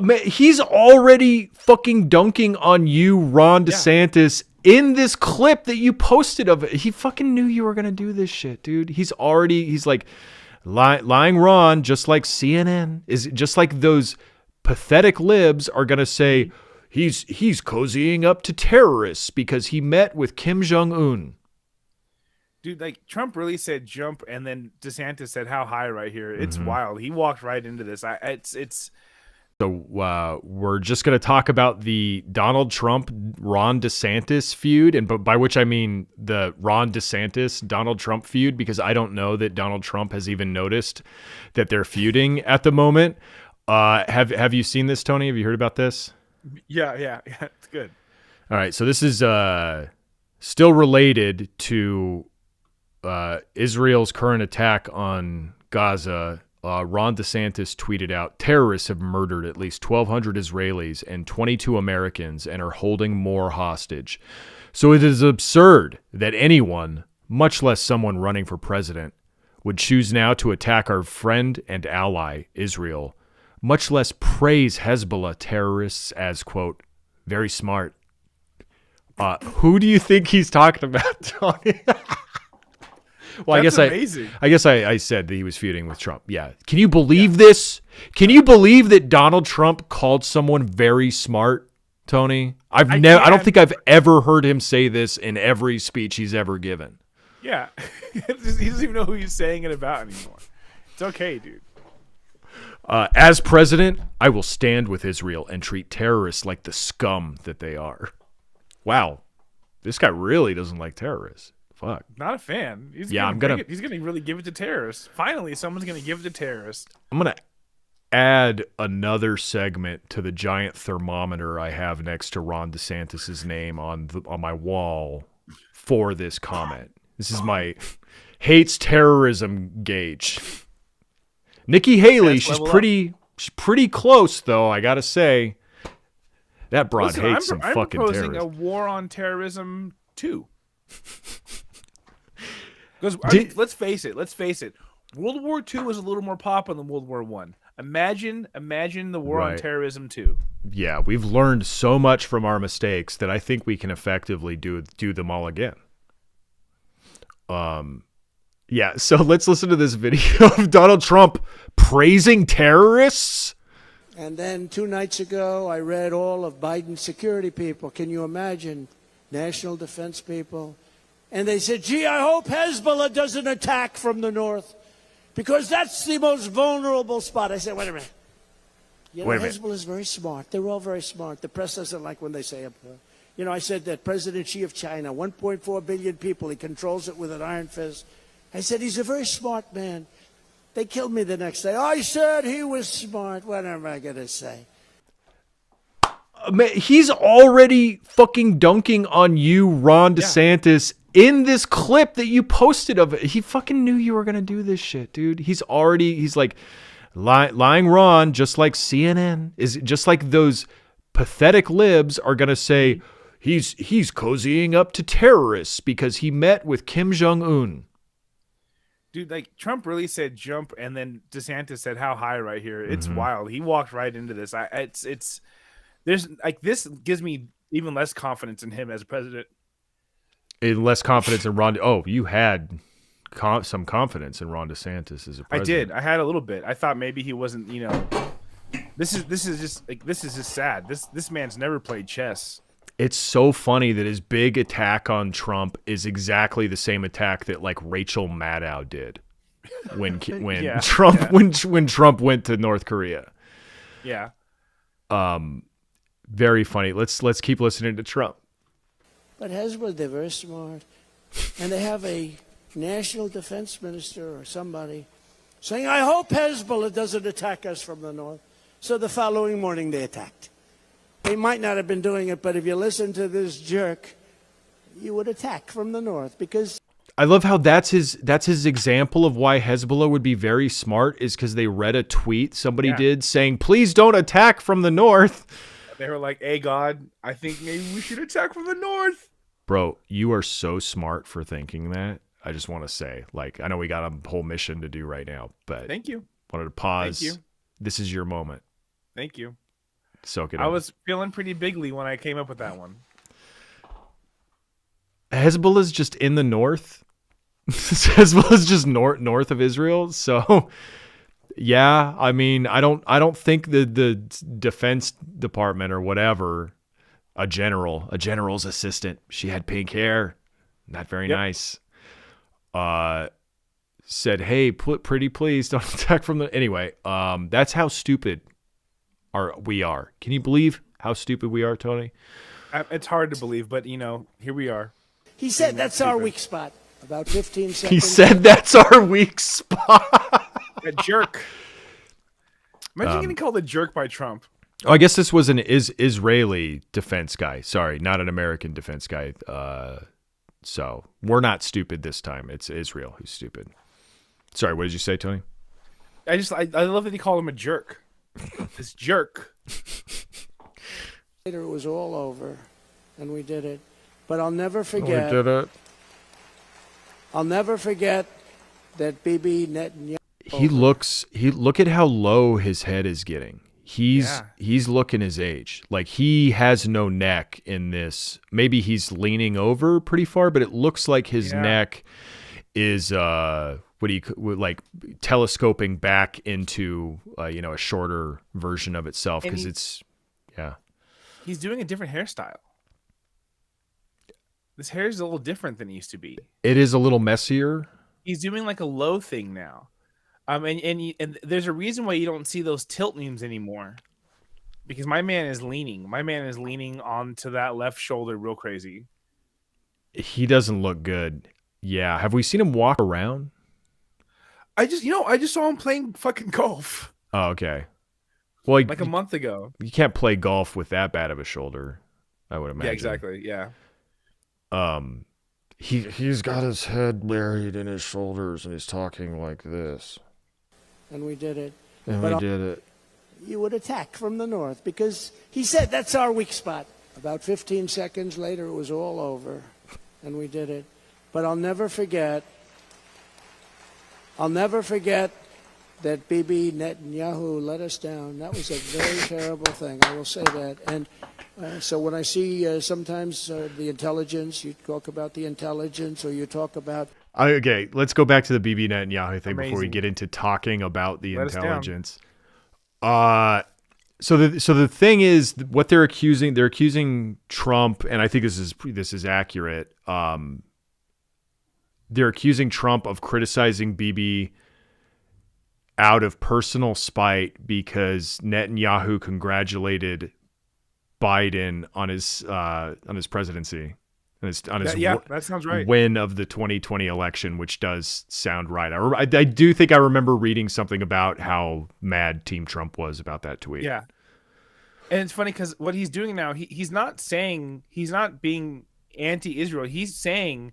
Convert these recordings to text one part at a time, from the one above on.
Man, he's already fucking dunking on you, Ron DeSantis, in this clip that you posted of it. He fucking knew you were going to do this shit, dude. He's like lying Ron, just like CNN, is just like those pathetic libs are going to say he's cozying up to terrorists because he met with Kim Jong-un. Dude, like Trump really said jump, and then DeSantis said how high right here. It's wild. He walked right into this. So we're just going to talk about the Donald Trump Ron DeSantis feud, and by which I mean the Ron DeSantis Donald Trump feud, because I don't know that Donald Trump has even noticed that they're feuding at the moment. Have you seen this, Tony? Have you heard about this? Yeah, it's good. All right, so this is still related to Israel's current attack on Gaza. Ron DeSantis tweeted out, terrorists have murdered at least 1,200 Israelis and 22 Americans and are holding more hostage. So it is absurd that anyone, much less someone running for president, would choose now to attack our friend and ally, Israel, much less praise Hezbollah terrorists as, quote, very smart. Who do you think he's talking about, Tony? Well, That's amazing. I guess I said that he was feuding with Trump. Yeah. Can you believe this? Can you believe that Donald Trump called someone very smart, Tony? I don't think I've ever heard him say this in every speech he's ever given. Yeah. He doesn't even know who he's saying it about anymore. It's okay, dude. As president, I will stand with Israel and treat terrorists like the scum that they are. Wow. This guy really doesn't like terrorists. Fuck. Not a fan. He's gonna really give it to terrorists. Finally, someone's gonna give it to terrorists. I'm gonna add another segment to the giant thermometer I have next to Ron DeSantis's name on my wall for this comment. This is my hates terrorism gauge. Nikki Haley, she's pretty close though. I gotta say, that broad hates some fucking terrorists. I'm proposing a war on terrorism too. Because let's face it. World War II was a little more popular than World War I. Imagine the war on terrorism too. Yeah, we've learned so much from our mistakes that I think we can effectively do them all again. Yeah, so let's listen to this video of Donald Trump praising terrorists. And then 2 nights ago, I read all of Biden's security people. Can you imagine? National defense people. And they said, gee, I hope Hezbollah doesn't attack from the north because that's the most vulnerable spot. I said, wait a minute. Hezbollah is very smart. They're all very smart. The press doesn't like when they say it. I said that President Xi of China, 1.4 billion people, he controls it with an iron fist. I said, he's a very smart man. They killed me the next day. I said he was smart. What am I going to say? Man, he's already fucking dunking on you, Ron DeSantis, in this clip that you posted of it. He fucking knew you were going to do this shit, dude. He's like lying Ron, just like CNN, is just like those pathetic libs are going to say he's cozying up to terrorists because he met with Kim Jong-un. Dude, like Trump really said jump, and then DeSantis said how high right here. It's wild. He walked right into this. This gives me even less confidence in him as a president. And less confidence in Ron. Oh, you had some confidence in Ron DeSantis as a president. I did. I had a little bit. I thought maybe he wasn't. This is just sad. This man's never played chess. It's so funny that his big attack on Trump is exactly the same attack that like Rachel Maddow did when Trump went to North Korea. Yeah. Very funny. Let's keep listening to Trump. But Hezbollah, they're very smart. And they have a national defense minister or somebody saying, I hope Hezbollah doesn't attack us from the north. So the following morning they attacked. They might not have been doing it, but if you listen to this jerk, you would attack from the north because... I love how that's his example of why Hezbollah would be very smart is because they read a tweet somebody did saying, please don't attack from the north. They were like, hey, God, I think maybe we should attack from the north. Bro, you are so smart for thinking that. I just want to say, like, I know we got a whole mission to do right now, but thank you. Wanted to pause. Thank you. This is your moment. Thank you. Soak it I in. was feeling pretty bigly when I came up with that one. Hezbollah's just in the north. Hezbollah's just north of Israel. So yeah, I mean, I don't think the Defense Department or whatever, a general's assistant, she had pink hair, not very nice. Said, "Hey, pretty please don't attack from the." Anyway, that's how stupid we are. Can you believe how stupid we are, Tony? It's hard to believe, but here we are. He said that's our weak spot. About 15 seconds. He said that's our weak spot. A jerk. Imagine getting called a jerk by Trump. Oh, I guess this was an Israeli defense guy. Sorry, not an American defense guy. So we're not stupid this time. It's Israel who's stupid. Sorry, what did you say, Tony? I love that he called him a jerk. This jerk. Later, it was all over, and we did it. But I'll never forget. We did it. I'll never forget that Bibi Netanyahu. Look at how low his head is getting. He's looking his age. Like he has no neck in this. Maybe he's leaning over pretty far, but it looks like his neck is like telescoping back into a shorter version of itself because he's doing a different hairstyle. This hair is a little different than it used to be. It is a little messier. He's doing like a low thing now. And there's a reason why you don't see those tilt memes anymore. Because my man is leaning. My man is leaning onto that left shoulder real crazy. He doesn't look good. Yeah. Have we seen him walk around? I just saw him playing fucking golf. Oh, okay. Well, like a month ago. You can't play golf with that bad of a shoulder, I would imagine. Yeah, exactly. Yeah. He's got his head buried in his shoulders and he's talking like this. And we did it. You would attack from the north because he said that's our weak spot. About 15 seconds later, it was all over, and we did it. But I'll never forget that Bibi Netanyahu let us down. That was a very terrible thing. I will say that. And so when I see sometimes the intelligence, you talk about the intelligence, or you talk about. Okay, let's go back to the Bibi Netanyahu thing Amazing. before we get into talking about the intelligence. So the thing is, what they're accusing Trump, and I think this is accurate. They're accusing Trump of criticizing Bibi out of personal spite because Netanyahu congratulated Biden on his presidency. That sounds right. Win of the 2020 election, which does sound right. I do think I remember reading something about how mad Team Trump was about that tweet. Yeah. And it's funny because what he's doing now, he's not being anti-Israel. He's saying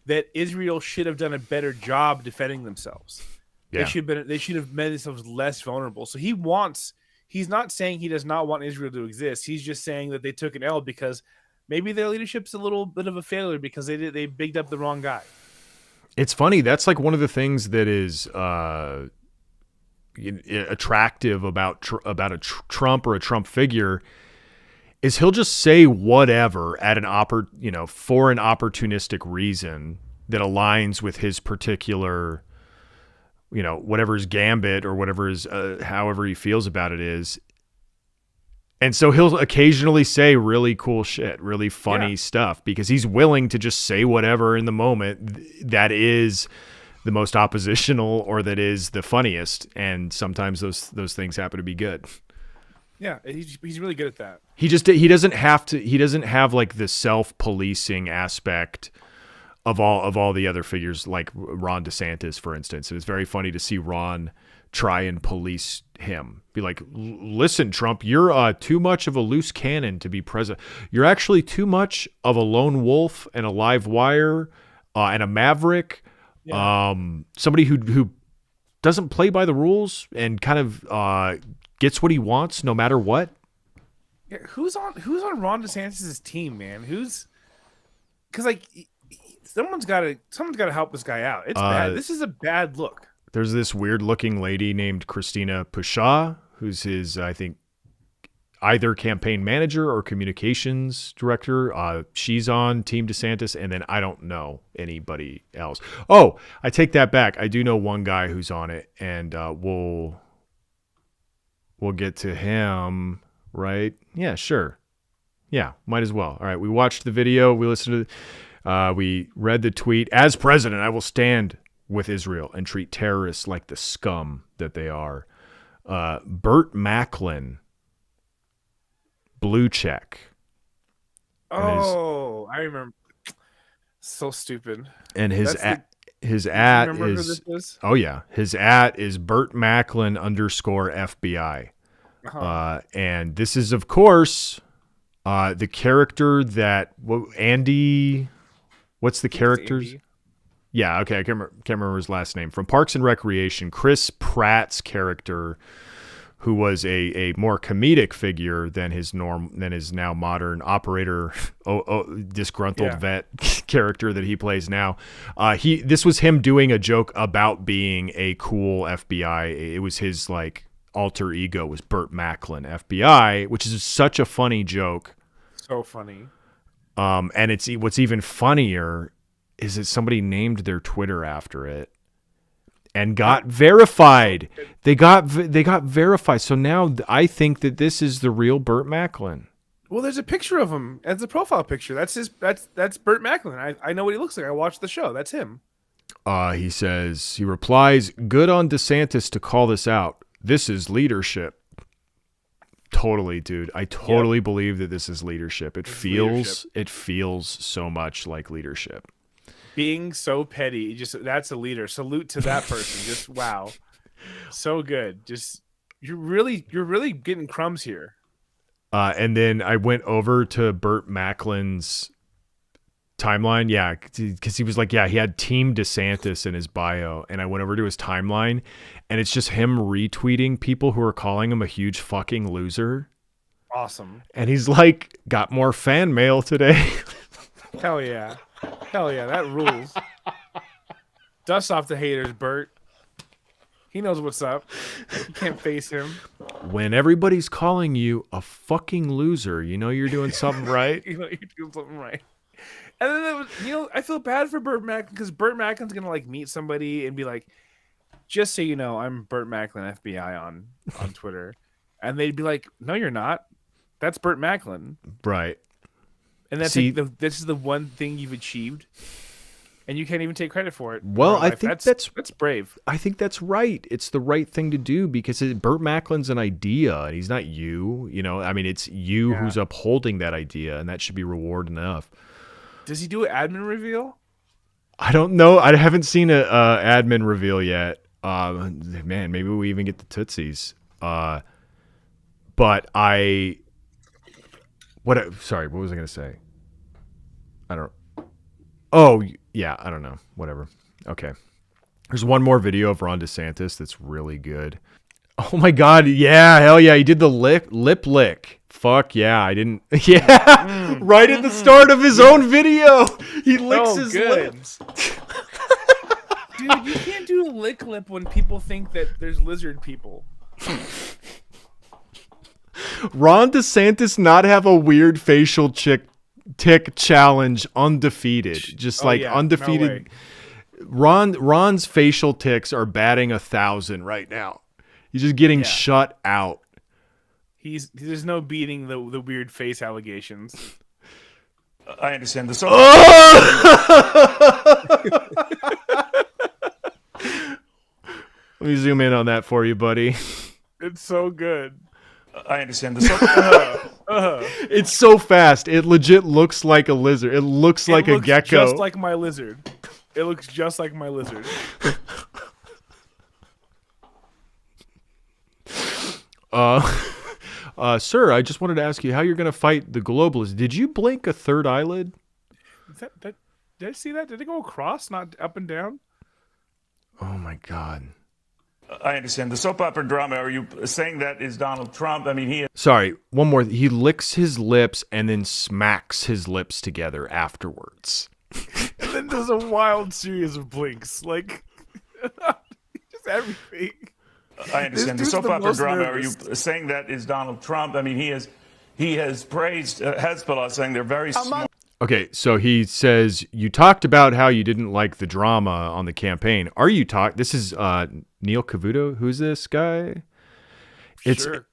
that Israel should have done a better job defending themselves. Yeah. They should have made themselves less vulnerable. So he's not saying he does not want Israel to exist. He's just saying that they took an L because maybe their leadership's a little bit of a failure because they bigged up the wrong guy. It's funny. That's like one of the things that is attractive about a Trump or a Trump figure is he'll just say whatever at for an opportunistic reason that aligns with his particular, whatever his gambit or whatever his however he feels about it is. And so he'll occasionally say really cool shit, really funny stuff because he's willing to just say whatever in the moment that is the most oppositional or that is the funniest. And sometimes those things happen to be good. Yeah, he's really good at that. He doesn't have like the self-policing aspect of all the other figures like Ron DeSantis, for instance. And it's very funny to see Ron try and police him. Be like, listen, Trump, you're too much of a loose cannon to be president. You're actually too much of a lone wolf and a live wire and a maverick. Yeah. Somebody who doesn't play by the rules and kind of gets what he wants no matter what. Yeah, who's on Ron DeSantis' team, man? Because like someone's got to help this guy out. It's bad. This is a bad look. There's this weird looking lady named Christina Pushaw, who's his, I think, either campaign manager or communications director. She's on Team DeSantis, and then I don't know anybody else. Oh, I take that back. I do know one guy who's on it, and we'll get to him, right? Yeah, sure. Yeah, might as well. All right, we watched the video. We listened to we read the tweet. As president, I will stand with Israel and treat terrorists like the scum that they are. Burt Macklin, blue check. Oh, I remember. So stupid. And his at is oh yeah, his at is Burt Macklin _FBI. And this is of course the character that Andy. What's the character's? Yeah, okay, I can't remember his last name. From Parks and Recreation, Chris Pratt's character, who was a more comedic figure than his now modern operator, disgruntled vet character that he plays now. This was him doing a joke about being a cool FBI. It was his like alter ego was Burt Macklin FBI, which is such a funny joke. So funny. And it's what's even funnier is that somebody named their Twitter after it and got verified. They got verified. So now I think that this is the real Burt Macklin. Well, there's a picture of him as a profile picture. That's Burt Macklin. I know what he looks like. I watched the show. That's him. He replies, "Good on DeSantis to call this out. This is leadership." Totally, dude. I totally believe that this is leadership. It feels so much like leadership. Being so petty, that's a leader. Salute to that person. Just wow, so good. Just you're really getting crumbs here. And then I went over to Burt Macklin's timeline, because he was like, he had Team DeSantis in his bio, and I went over to his timeline, and it's just him retweeting people who are calling him a huge fucking loser. Awesome. And he's like, got more fan mail today. Hell yeah. That rules. Dust off the haters, Bert. He knows what's up. You can't face him. When everybody's calling you a fucking loser, you know you're doing something right. You know you're doing something right. And then I feel bad for Burt Macklin because Burt Macklin's gonna like meet somebody and be like, "Just so you know, I'm Burt Macklin FBI on Twitter," and they'd be like, "No, you're not. That's Burt Macklin." Right. And that's this is the one thing you've achieved, and you can't even take credit for it. Well, I think that's brave. I think that's right. It's the right thing to do because Burt Macklin's an idea, and he's not you. You know, I mean, it's you who's upholding that idea, and that should be reward enough. Does he do an admin reveal? I don't know. I haven't seen a admin reveal yet. Man, maybe we even get the Tootsies. But sorry, what was I going to say? I don't. Oh, yeah, I don't know. Whatever. Okay. There's one more video of Ron DeSantis that's really good. Oh my God. Yeah. Hell yeah. He did the lip lick. Fuck yeah. I didn't. Yeah. Right at the start of his own video. He licks his lips. Dude, you can't do a lick lip when people think that there's lizard people. Ron DeSantis not have a weird facial tick challenge undefeated. Just undefeated. No, Ron's facial ticks are batting 1,000 right now. He's just getting shut out. There's no beating the weird face allegations. I understand this. Let me zoom in on that for you, buddy. It's so good. I understand this. It's so fast. It legit looks like a lizard. It looks like a gecko. Just like my lizard. It looks just like my lizard. Sir, I just wanted to ask you how you're going to fight the globalists. Did you blink a third eyelid? Did I see that? Did it go across, not up and down? Oh, my God. I understand. The soap opera drama, are you saying that is Donald Trump? I mean, he... Sorry, one more. He licks his lips and then smacks his lips together afterwards. And then there's a wild series of blinks. Like, just everything. I understand the dude's soap the opera most drama. nervous. Are you saying that is Donald Trump? I mean, he has praised Hezbollah, saying they're very smart. Okay, so he says you talked about how you didn't like the drama on the campaign. Are you This is Neil Cavuto. Who's this guy? It's Sure.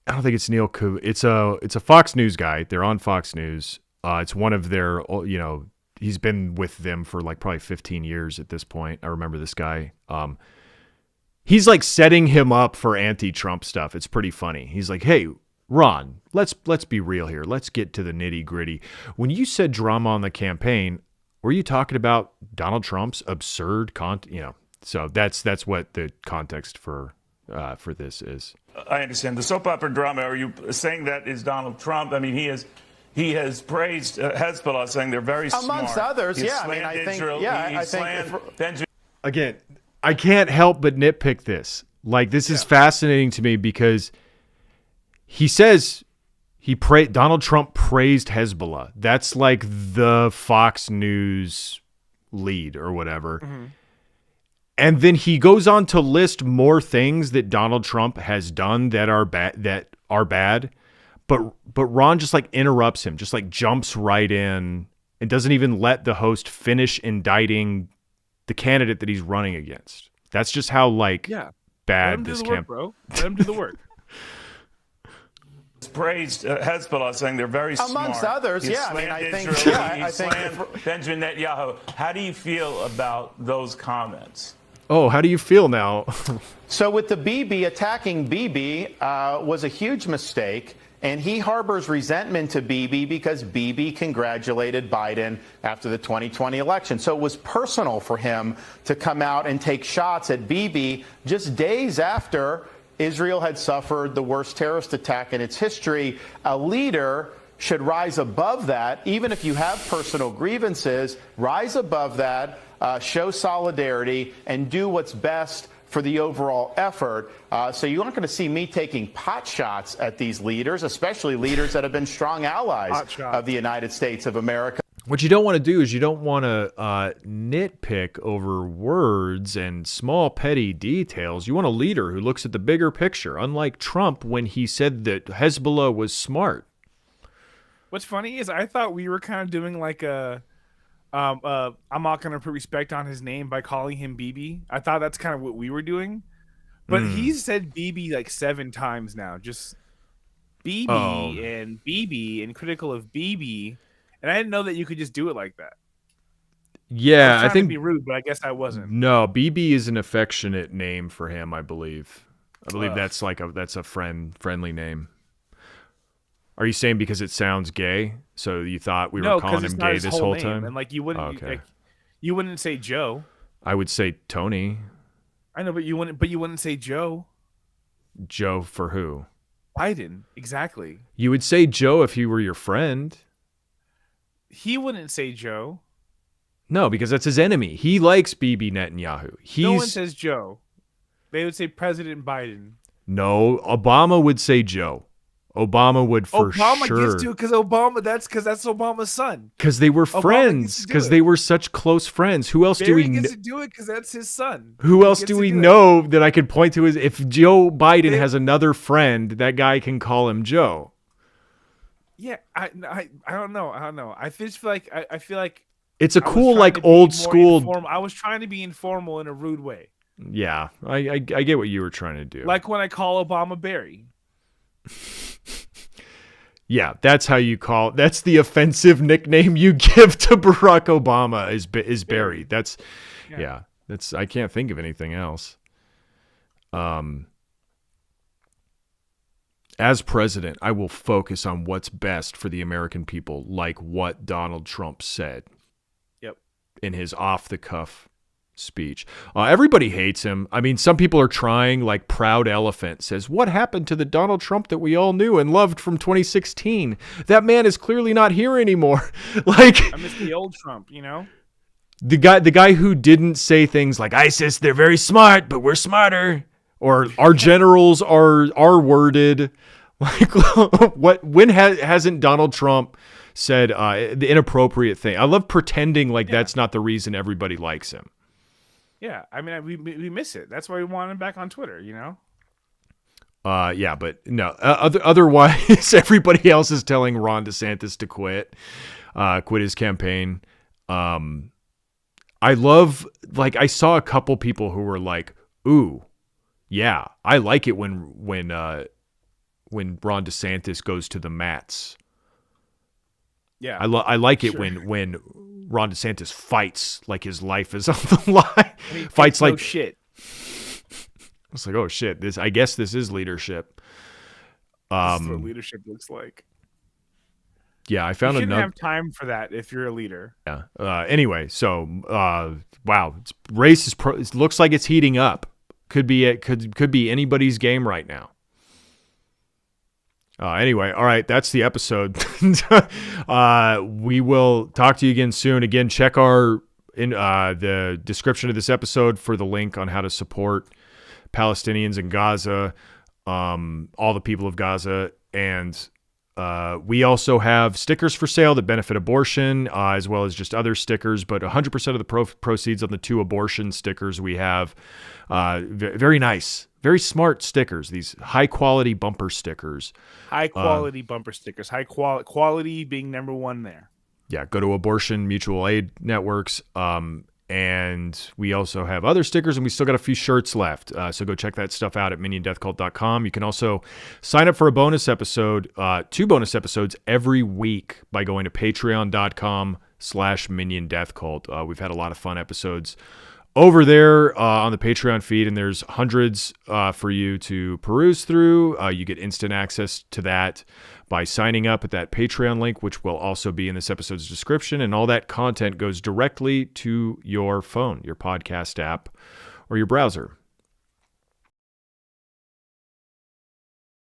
I don't think it's Neil Cavuto. It's a Fox News guy. They're on Fox News. It's one of their he's been with them for like probably 15 years at this point. I remember this guy. He's like setting him up for anti-Trump stuff. It's pretty funny. He's like, "Hey, Ron, let's be real here. Let's get to the nitty-gritty. When you said drama on the campaign, were you talking about Donald Trump's absurd content? So that's what the context for this is." I understand the soap opera drama. Are you saying that is Donald Trump? I mean, he has praised Hezbollah, saying they're very smart. Amongst others, He yeah. I mean, slammed I think, Israel. yeah, He I think. slammed Benjamin. Again, I can't help but nitpick this. Like, this is fascinating to me because he says Donald Trump praised Hezbollah. That's like the Fox News lead or whatever. Mm-hmm. And then he goes on to list more things that Donald Trump has done that are bad. But Ron just like interrupts him, just like jumps right in and doesn't even let the host finish indicting the candidate that he's running against. That's just how bad this campaign. Bro, let him do the work. Praised Hezbollah, saying they're very smart. Amongst others, He yeah. I mean, slammed I think, Israel. yeah, He I think. slammed Benjamin Netanyahu. How do you feel about those comments? Oh, how do you feel now? So with the Bibi, attacking Bibi was a huge mistake. And he harbors resentment to Bibi because Bibi congratulated Biden after the 2020 election. So it was personal for him to come out and take shots at Bibi just days after Israel had suffered the worst terrorist attack in its history. A leader should rise above that. Even if you have personal grievances, rise above that, show solidarity, and do what's best for the overall effort. So you aren't going to see me taking pot shots at these leaders, especially leaders that have been strong allies of the United States of America. What you don't want to do is you don't want to nitpick over words and small petty details. You want a leader who looks at the bigger picture, unlike Trump when he said that Hezbollah was smart. What's funny is I thought we were kind of doing like I'm not going to put respect on his name by calling him Bibi. I thought that's kind of what we were doing. But he's said Bibi like 7 times now. Just Bibi and Bibi and critical of Bibi. And I didn't know that you could just do it like that. Yeah, I think to be rude, but I guess I wasn't. No, Bibi is an affectionate name for him, I believe. I believe that's a friendly name. Are you saying because it sounds gay? So you thought we were calling him gay this whole time? And like you wouldn't say Joe. I would say Tony. I know, but you wouldn't say Joe. Joe for who? Biden, exactly. You would say Joe if he were your friend. He wouldn't say Joe. No, because that's his enemy. He likes Bibi Netanyahu. No one says Joe. They would say President Biden. No, Obama would say Joe. Obama would for sure. Obama gets to because that's Obama's son. Because they were friends. Because they were such close friends. Who else do we know? Gets to do it because that's his son. Who else do we know that I could point to? If Joe Biden has another friend, that guy can call him Joe. Yeah, I don't know. I feel like it's a cool like old school. I was trying to be informal in a rude way. Yeah, I get what you were trying to do. Like when I call Obama Barry. Yeah, that's how you call. That's the offensive nickname you give to Barack Obama is Barry. That's that's I can't think of anything else. As president, I will focus on what's best for the American people, like what Donald Trump said. Yep. In his off-the-cuff speech. Everybody hates him. I mean, some people are trying, like Proud Elephant says, what happened to the Donald Trump that we all knew and loved from 2016? That man is clearly not here anymore. Like, I miss the old Trump, you know? The guy who didn't say things like ISIS, they're very smart, but we're smarter. Or our generals are worded. Like, when hasn't Donald Trump said the inappropriate thing? I love pretending like that's not the reason everybody likes him. Yeah, I mean, we miss it. That's why we want him back on Twitter. You know. Yeah, but no. Otherwise, everybody else is telling Ron DeSantis to quit his campaign. I love, like, I saw a couple people who were like, "Ooh, yeah, I like it when Ron DeSantis goes to the mats." Yeah, I like it when Ron DeSantis fights like his life is on the line. Fights like shit. It's like, oh shit, I guess this is leadership. This is what leadership looks like. Yeah, I found you shouldn't another. have time for that if you're a leader. Yeah. Anyway, so wow, race is it looks like it's heating up. Could be anybody's game right now. Anyway, all right, that's the episode. We will talk to you again soon. Again, check the description of this episode for the link on how to support Palestinians in Gaza, all the people of Gaza, and we also have stickers for sale that benefit abortion, as well as just other stickers. But 100% of the proceeds on the 2 abortion stickers we have, very nice, very smart stickers. These high quality bumper stickers. High quality bumper stickers. High quality being number one there. Yeah, go to abortion mutual aid networks. And we also have other stickers, and we still got a few shirts left. So go check that stuff out at miniondeathcult.com. You can also sign up for a bonus episode, 2 bonus episodes every week by going to patreon.com/Minion Death Cult. We've had a lot of fun episodes over there on the Patreon feed, and there's hundreds for you to peruse through. You get instant access to that by signing up at that Patreon link, which will also be in this episode's description. And all that content goes directly to your phone, your podcast app, or your browser.